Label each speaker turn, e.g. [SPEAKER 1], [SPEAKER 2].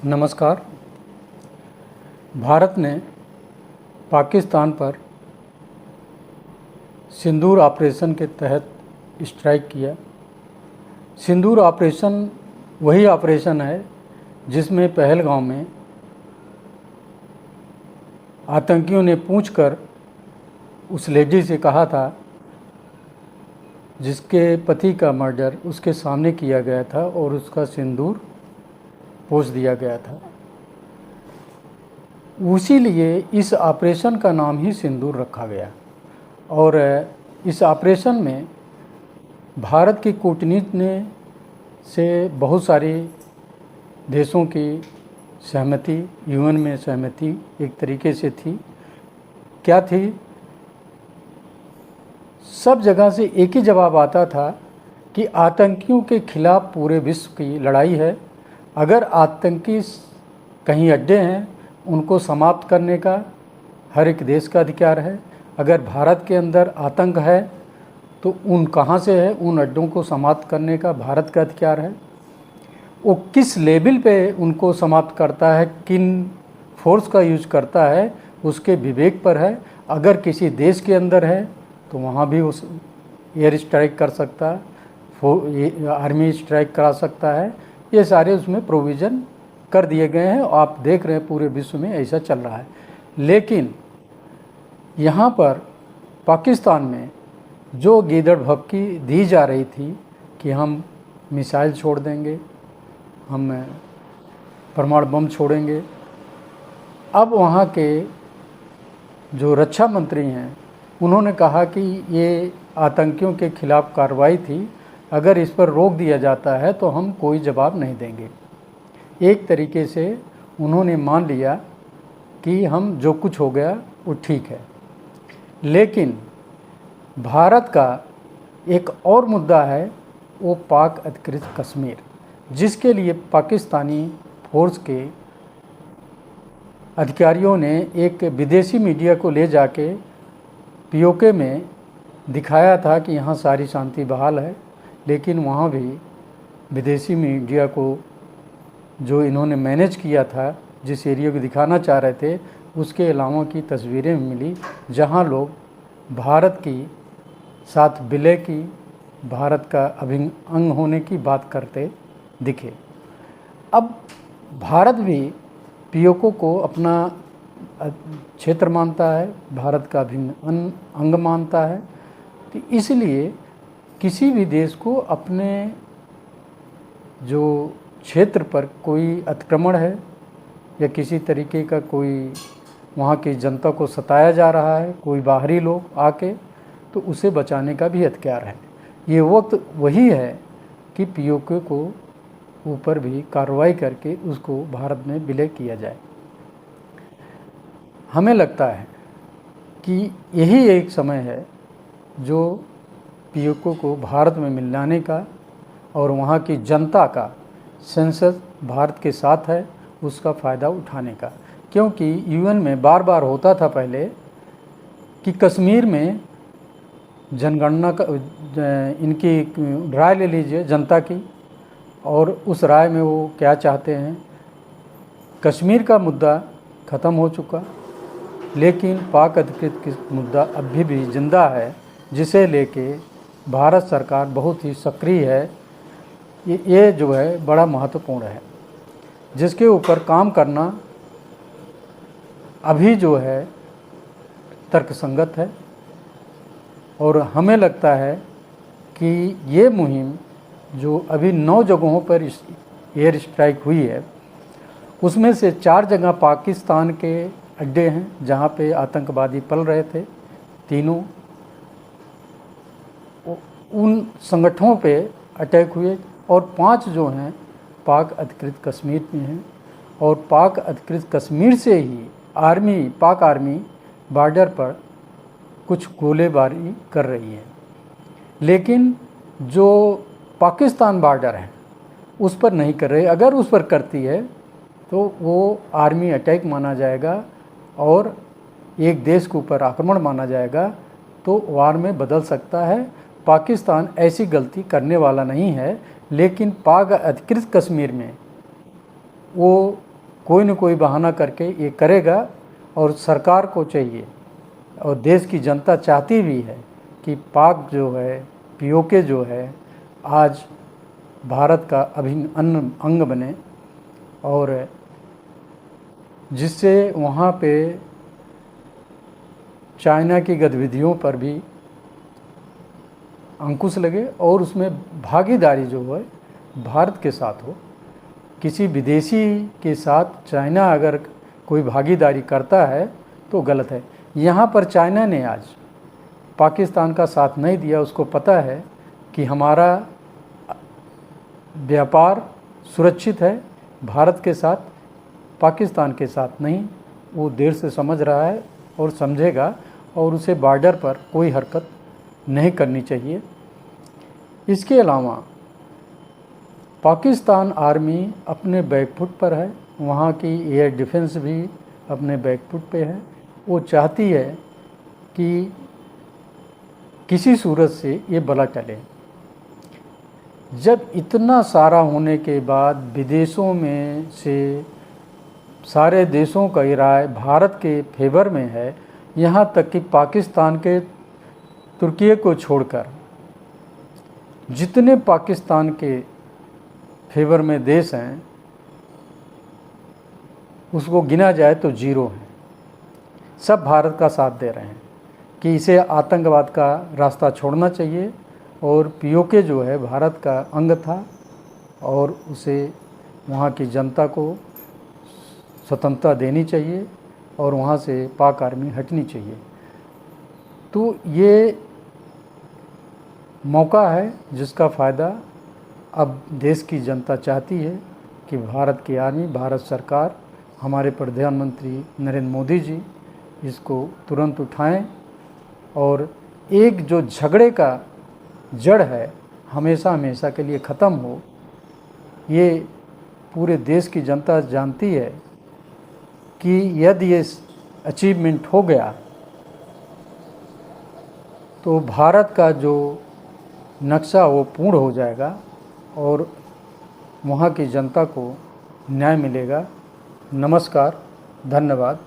[SPEAKER 1] नमस्कार। भारत ने पाकिस्तान पर सिंदूर ऑपरेशन के तहत स्ट्राइक किया। सिंदूर ऑपरेशन वही ऑपरेशन है जिसमें पहलगांव में आतंकियों ने पूछकर उस लेडी से कहा था जिसके पति का मर्डर उसके सामने किया गया था और उसका सिंदूर पोंछ दिया गया था। उसी लिए इस ऑपरेशन का नाम ही सिंदूर रखा गया। और इस ऑपरेशन में भारत की कूटनीति ने से बहुत सारे देशों की सहमति, यूएन में सहमति एक तरीके से थी। क्या थी? सब जगह से एक ही जवाब आता था कि आतंकियों के खिलाफ पूरे विश्व की लड़ाई है। अगर आतंकी कहीं अड्डे हैं उनको समाप्त करने का हर एक देश का अधिकार है। अगर भारत के अंदर आतंक है तो उन कहाँ से है, उन अड्डों को समाप्त करने का भारत का अधिकार है। वो किस लेवल पे उनको समाप्त करता है, किन फोर्स का यूज करता है, उसके विवेक पर है। अगर किसी देश के अंदर है तो वहाँ भी उस एयर स्ट्राइक कर सकता है, आर्मी स्ट्राइक करा सकता है। ये सारे उसमें प्रोविज़न कर दिए गए हैं। आप देख रहे हैं पूरे विश्व में ऐसा चल रहा है। लेकिन यहाँ पर पाकिस्तान में जो गीदड़ भभकी दी जा रही थी कि हम मिसाइल छोड़ देंगे, हम परमाणु बम छोड़ेंगे, अब वहाँ के जो रक्षा मंत्री हैं उन्होंने कहा कि ये आतंकियों के खिलाफ कार्रवाई थी, अगर इस पर रोक दिया जाता है तो हम कोई जवाब नहीं देंगे। एक तरीके से उन्होंने मान लिया कि हम जो कुछ हो गया वो ठीक है। लेकिन भारत का एक और मुद्दा है, वो पाक अधिकृत कश्मीर, जिसके लिए पाकिस्तानी फोर्स के अधिकारियों ने एक विदेशी मीडिया को ले जाके पीओके में दिखाया था कि यहाँ सारी शांति बहाल है। लेकिन वहाँ भी विदेशी मीडिया को जो इन्होंने मैनेज किया था, जिस एरिया को दिखाना चाह रहे थे, उसके अलावा की तस्वीरें मिली जहाँ लोग भारत की साथ विलय की, भारत का अभिन्न अंग होने की बात करते दिखे। अब भारत भी पीओके को अपना क्षेत्र मानता है, भारत का अभिन्न अंग मानता है। तो इसलिए किसी भी देश को अपने जो क्षेत्र पर कोई अतिक्रमण है या किसी तरीके का कोई वहाँ की जनता को सताया जा रहा है, कोई बाहरी लोग आके, तो उसे बचाने का भी अधिकार है। ये वक्त वही है कि पीओके को ऊपर भी कार्रवाई करके उसको भारत में विलय किया जाए। हमें लगता है कि यही एक समय है जो पीओके को भारत में मिलाने का और वहाँ की जनता का सेंसस भारत के साथ है, उसका फ़ायदा उठाने का। क्योंकि यूएन में बार बार होता था पहले कि कश्मीर में जनगणना का इनकी राय ले लीजिए जनता की, और उस राय में वो क्या चाहते हैं। कश्मीर का मुद्दा ख़त्म हो चुका, लेकिन पाक अधिकृत मुद्दा अभी भी जिंदा है, जिसे लेके भारत सरकार बहुत ही सक्रिय है। ये जो है बड़ा महत्वपूर्ण है, जिसके ऊपर काम करना अभी जो है तर्कसंगत है। और हमें लगता है कि ये मुहिम जो अभी 9 जगहों पर एयर स्ट्राइक हुई है, उसमें से 4 जगह पाकिस्तान के अड्डे हैं जहाँ पे आतंकवादी पल रहे थे। तीनों उन संगठनों पे अटैक हुए, और 5 जो हैं पाक अधिकृत कश्मीर में हैं। और पाक अधिकृत कश्मीर से ही पाक आर्मी बॉर्डर पर कुछ गोलीबारी कर रही है। लेकिन जो पाकिस्तान बॉर्डर है उस पर नहीं कर रही। अगर उस पर करती है तो वो आर्मी अटैक माना जाएगा और एक देश के ऊपर आक्रमण माना जाएगा, तो वार में बदल सकता है। पाकिस्तान ऐसी गलती करने वाला नहीं है, लेकिन पाक अधिकृत कश्मीर में वो कोई न कोई बहाना करके ये करेगा। और सरकार को चाहिए और देश की जनता चाहती भी है कि पाक जो है, पीओके जो है, आज भारत का अभिन्न अंग बने और जिससे वहाँ पे चाइना की गतिविधियों पर भी अंकुश लगे और उसमें भागीदारी जो है भारत के साथ हो। किसी विदेशी के साथ चाइना अगर कोई भागीदारी करता है तो गलत है। यहाँ पर चाइना ने आज पाकिस्तान का साथ नहीं दिया। उसको पता है कि हमारा व्यापार सुरक्षित है भारत के साथ, पाकिस्तान के साथ नहीं। वो देर से समझ रहा है और समझेगा और उसे बॉर्डर पर कोई हरकत नहीं करनी चाहिए। इसके अलावा पाकिस्तान आर्मी अपने बैकफुट पर है, वहाँ की एयर डिफेंस भी अपने बैकफुट पे है। वो चाहती है कि किसी सूरत से ये बला टले। जब इतना सारा होने के बाद विदेशों में से सारे देशों का राय भारत के फेवर में है, यहाँ तक कि पाकिस्तान के तुर्की को छोड़कर जितने पाकिस्तान के फेवर में देश हैं उसको गिना जाए तो 0 हैं। सब भारत का साथ दे रहे हैं कि इसे आतंकवाद का रास्ता छोड़ना चाहिए और पीओके जो है भारत का अंग था और उसे वहाँ की जनता को स्वतंत्रता देनी चाहिए और वहाँ से पाक आर्मी हटनी चाहिए। तो ये मौका है जिसका फ़ायदा अब देश की जनता चाहती है कि भारत की आर्मी, भारत सरकार, हमारे प्रधानमंत्री नरेंद्र मोदी जी इसको तुरंत उठाएं और एक जो झगड़े का जड़ है हमेशा हमेशा के लिए ख़त्म हो। ये पूरे देश की जनता जानती है कि यदि ये अचीवमेंट हो गया तो भारत का जो नक्शा वो पूर्ण हो जाएगा और वहाँ की जनता को न्याय मिलेगा। नमस्कार, धन्यवाद।